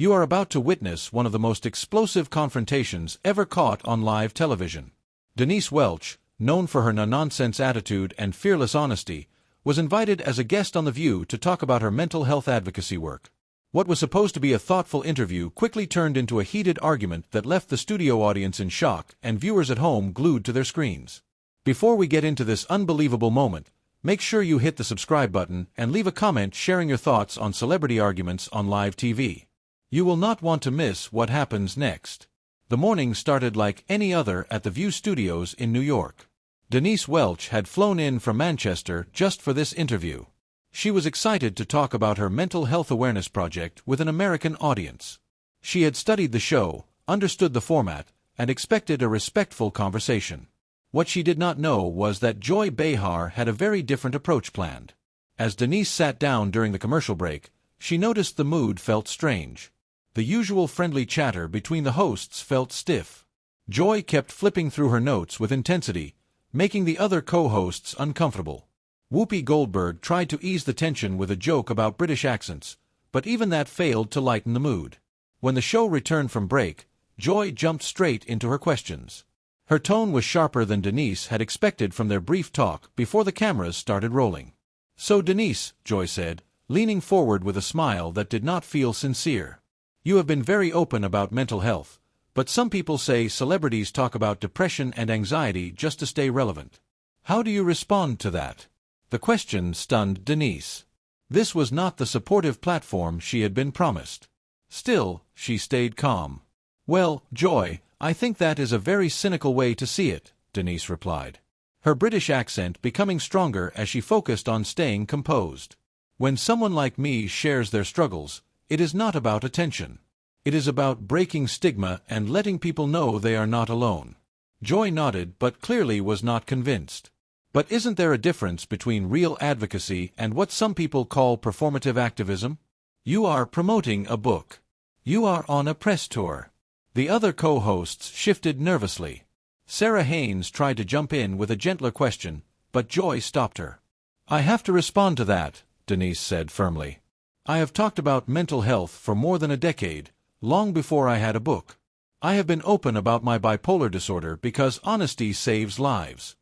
You are about to witness one of the most explosive confrontations ever caught on live television. Denise Welch, known for her no-nonsense attitude and fearless honesty, was invited as a guest on The View to talk about her mental health advocacy work. What was supposed to be a thoughtful interview quickly turned into a heated argument that left the studio audience in shock and viewers at home glued to their screens. Before we get into this unbelievable moment, make sure you hit the subscribe button and leave a comment sharing your thoughts on celebrity arguments on live TV. You will not want to miss what happens next. The morning started like any other at the View studios in New York. Denise Welch had flown in from Manchester just for this interview. She was excited to talk about her mental health awareness project with an American audience. She had studied the show, understood the format, and expected a respectful conversation. What she did not know was that Joy Behar had a very different approach planned. As Denise sat down during the commercial break, she noticed the mood felt strange. The usual friendly chatter between the hosts felt stiff. Joy kept flipping through her notes with intensity, making the other co-hosts uncomfortable. Whoopi Goldberg tried to ease the tension with a joke about British accents, but even that failed to lighten the mood. When the show returned from break, Joy jumped straight into her questions. Her tone was sharper than Denise had expected from their brief talk before the cameras started rolling. "So Denise," Joy said, leaning forward with a smile that did not feel sincere, "you have been very open about mental health, but some people say celebrities talk about depression and anxiety just to stay relevant. How do you respond to that?" The question stunned Denise. This was not the supportive platform she had been promised. Still, she stayed calm. "Well, Joy, I think that is a very cynical way to see it," Denise replied, her British accent becoming stronger as she focused on staying composed. "When someone like me shares their struggles, it is not about attention. It is about breaking stigma and letting people know they are not alone." Joy nodded but clearly was not convinced. "But isn't there a difference between real advocacy and what some people call performative activism? You are promoting a book. You are on a press tour." The other co-hosts shifted nervously. Sarah Haynes tried to jump in with a gentler question, but Joy stopped her. "I have to respond to that," Denise said firmly. "I have talked about mental health for more than a decade, long before I had a book. I have been open about my bipolar disorder because honesty saves lives."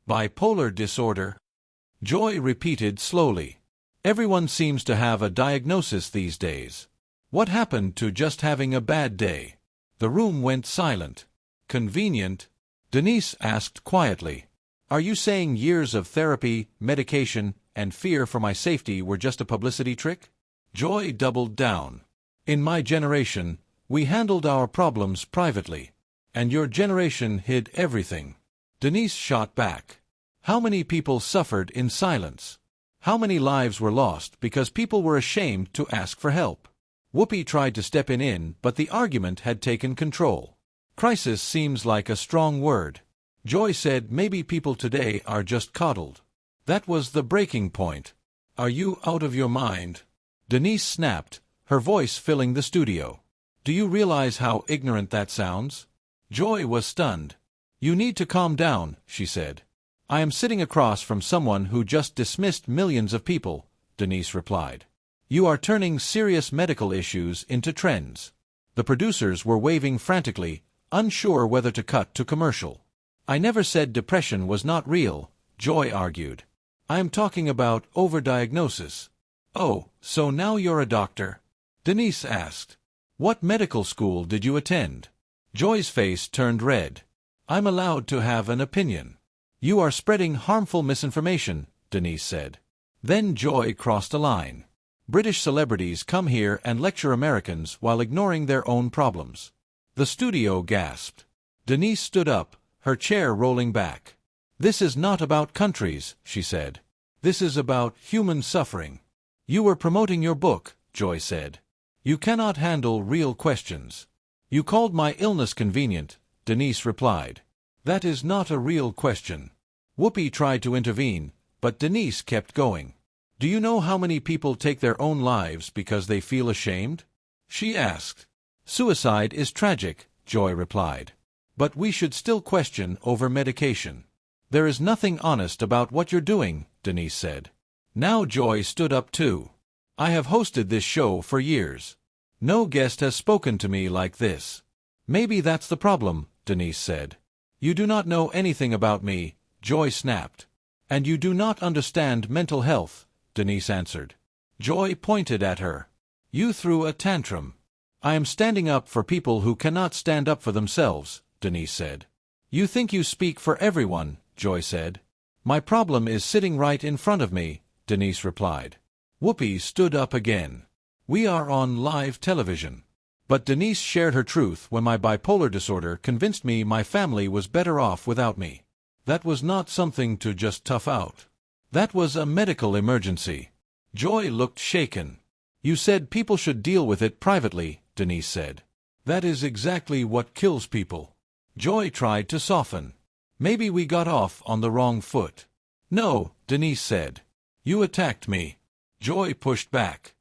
"Bipolar disorder?" Joy repeated slowly. "Everyone seems to have a diagnosis these days. What happened to just having a bad day?" The room went silent. "Convenient?" Denise asked quietly. "Are you saying years of therapy, medication, and fear for my safety were just a publicity trick?" Joy doubled down. "In my generation, we handled our problems privately. And your generation hid everything." Denise shot back. "How many people suffered in silence? How many lives were lost because people were ashamed to ask for help?" Whoopi tried to step in, but the argument had taken control. "Crisis seems like a strong word." Joy said maybe people today are just coddled. That was the breaking point. "Are you out of your mind?" Denise snapped, her voice filling the studio. "Do you realize how ignorant that sounds?" Joy was stunned. "You need to calm down," she said. "I am sitting across from someone who just dismissed millions of people," Denise replied. "You are turning serious medical issues into trends." The producers were waving frantically, unsure whether to cut to commercial. "I never said depression was not real," Joy argued. "I am talking about overdiagnosis." "Oh, so now you're a doctor?" Denise asked. "What medical school did you attend?" Joy's face turned red. "I'm allowed to have an opinion." "You are spreading harmful misinformation," Denise said. Then Joy crossed a line. "British celebrities come here and lecture Americans while ignoring their own problems." The studio gasped. Denise stood up, her chair rolling back. "This is not about countries," she said. "This is about human suffering." "You were promoting your book," Joy said. "You cannot handle real questions." "You called my illness convenient," Denise replied. "That is not a real question." Whoopi tried to intervene, but Denise kept going. "Do you know how many people take their own lives because they feel ashamed?" she asked. "Suicide is tragic," Joy replied. "But we should still question over medication." "There is nothing honest about what you're doing," Denise said. Now Joy stood up too. "I have hosted this show for years. No guest has spoken to me like this. Maybe that's the problem, Denise said. You do not know anything about me, Joy snapped. And you do not understand mental health, Denise answered. Joy pointed at her. You threw a tantrum. I am standing up for people who cannot stand up for themselves, Denise said. You think you speak for everyone, Joy said. My problem is sitting right in front of me, Denise replied. Whoopi stood up again. We are on live television. But Denise shared her truth when my bipolar disorder convinced me my family was better off without me. That was not something to just tough out. That was a medical emergency. Joy looked shaken. You said people should deal with it privately, Denise said. That is exactly what kills people. Joy tried to soften. Maybe we got off on the wrong foot. No, Denise said. You attacked me. Joy pushed back.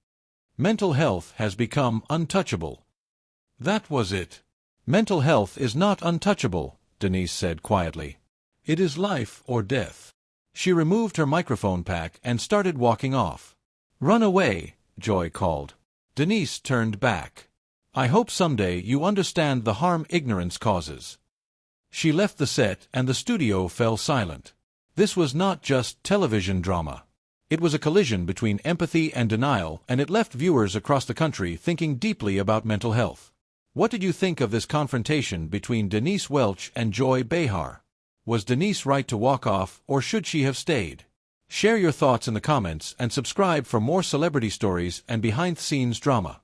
Mental health has become untouchable. That was it. Mental health is not untouchable, Denise said quietly. It is life or death. She removed her microphone pack and started walking off. Run away, Joy called. Denise turned back. I hope someday you understand the harm ignorance causes. She left the set and the studio fell silent. This was not just television drama. It was a collision between empathy and denial, and it left viewers across the country thinking deeply about mental health. What did you think of this confrontation between Denise Welch and Joy Behar? Was Denise right to walk off, or should she have stayed? Share your thoughts in the comments and subscribe for more celebrity stories and behind-the-scenes drama.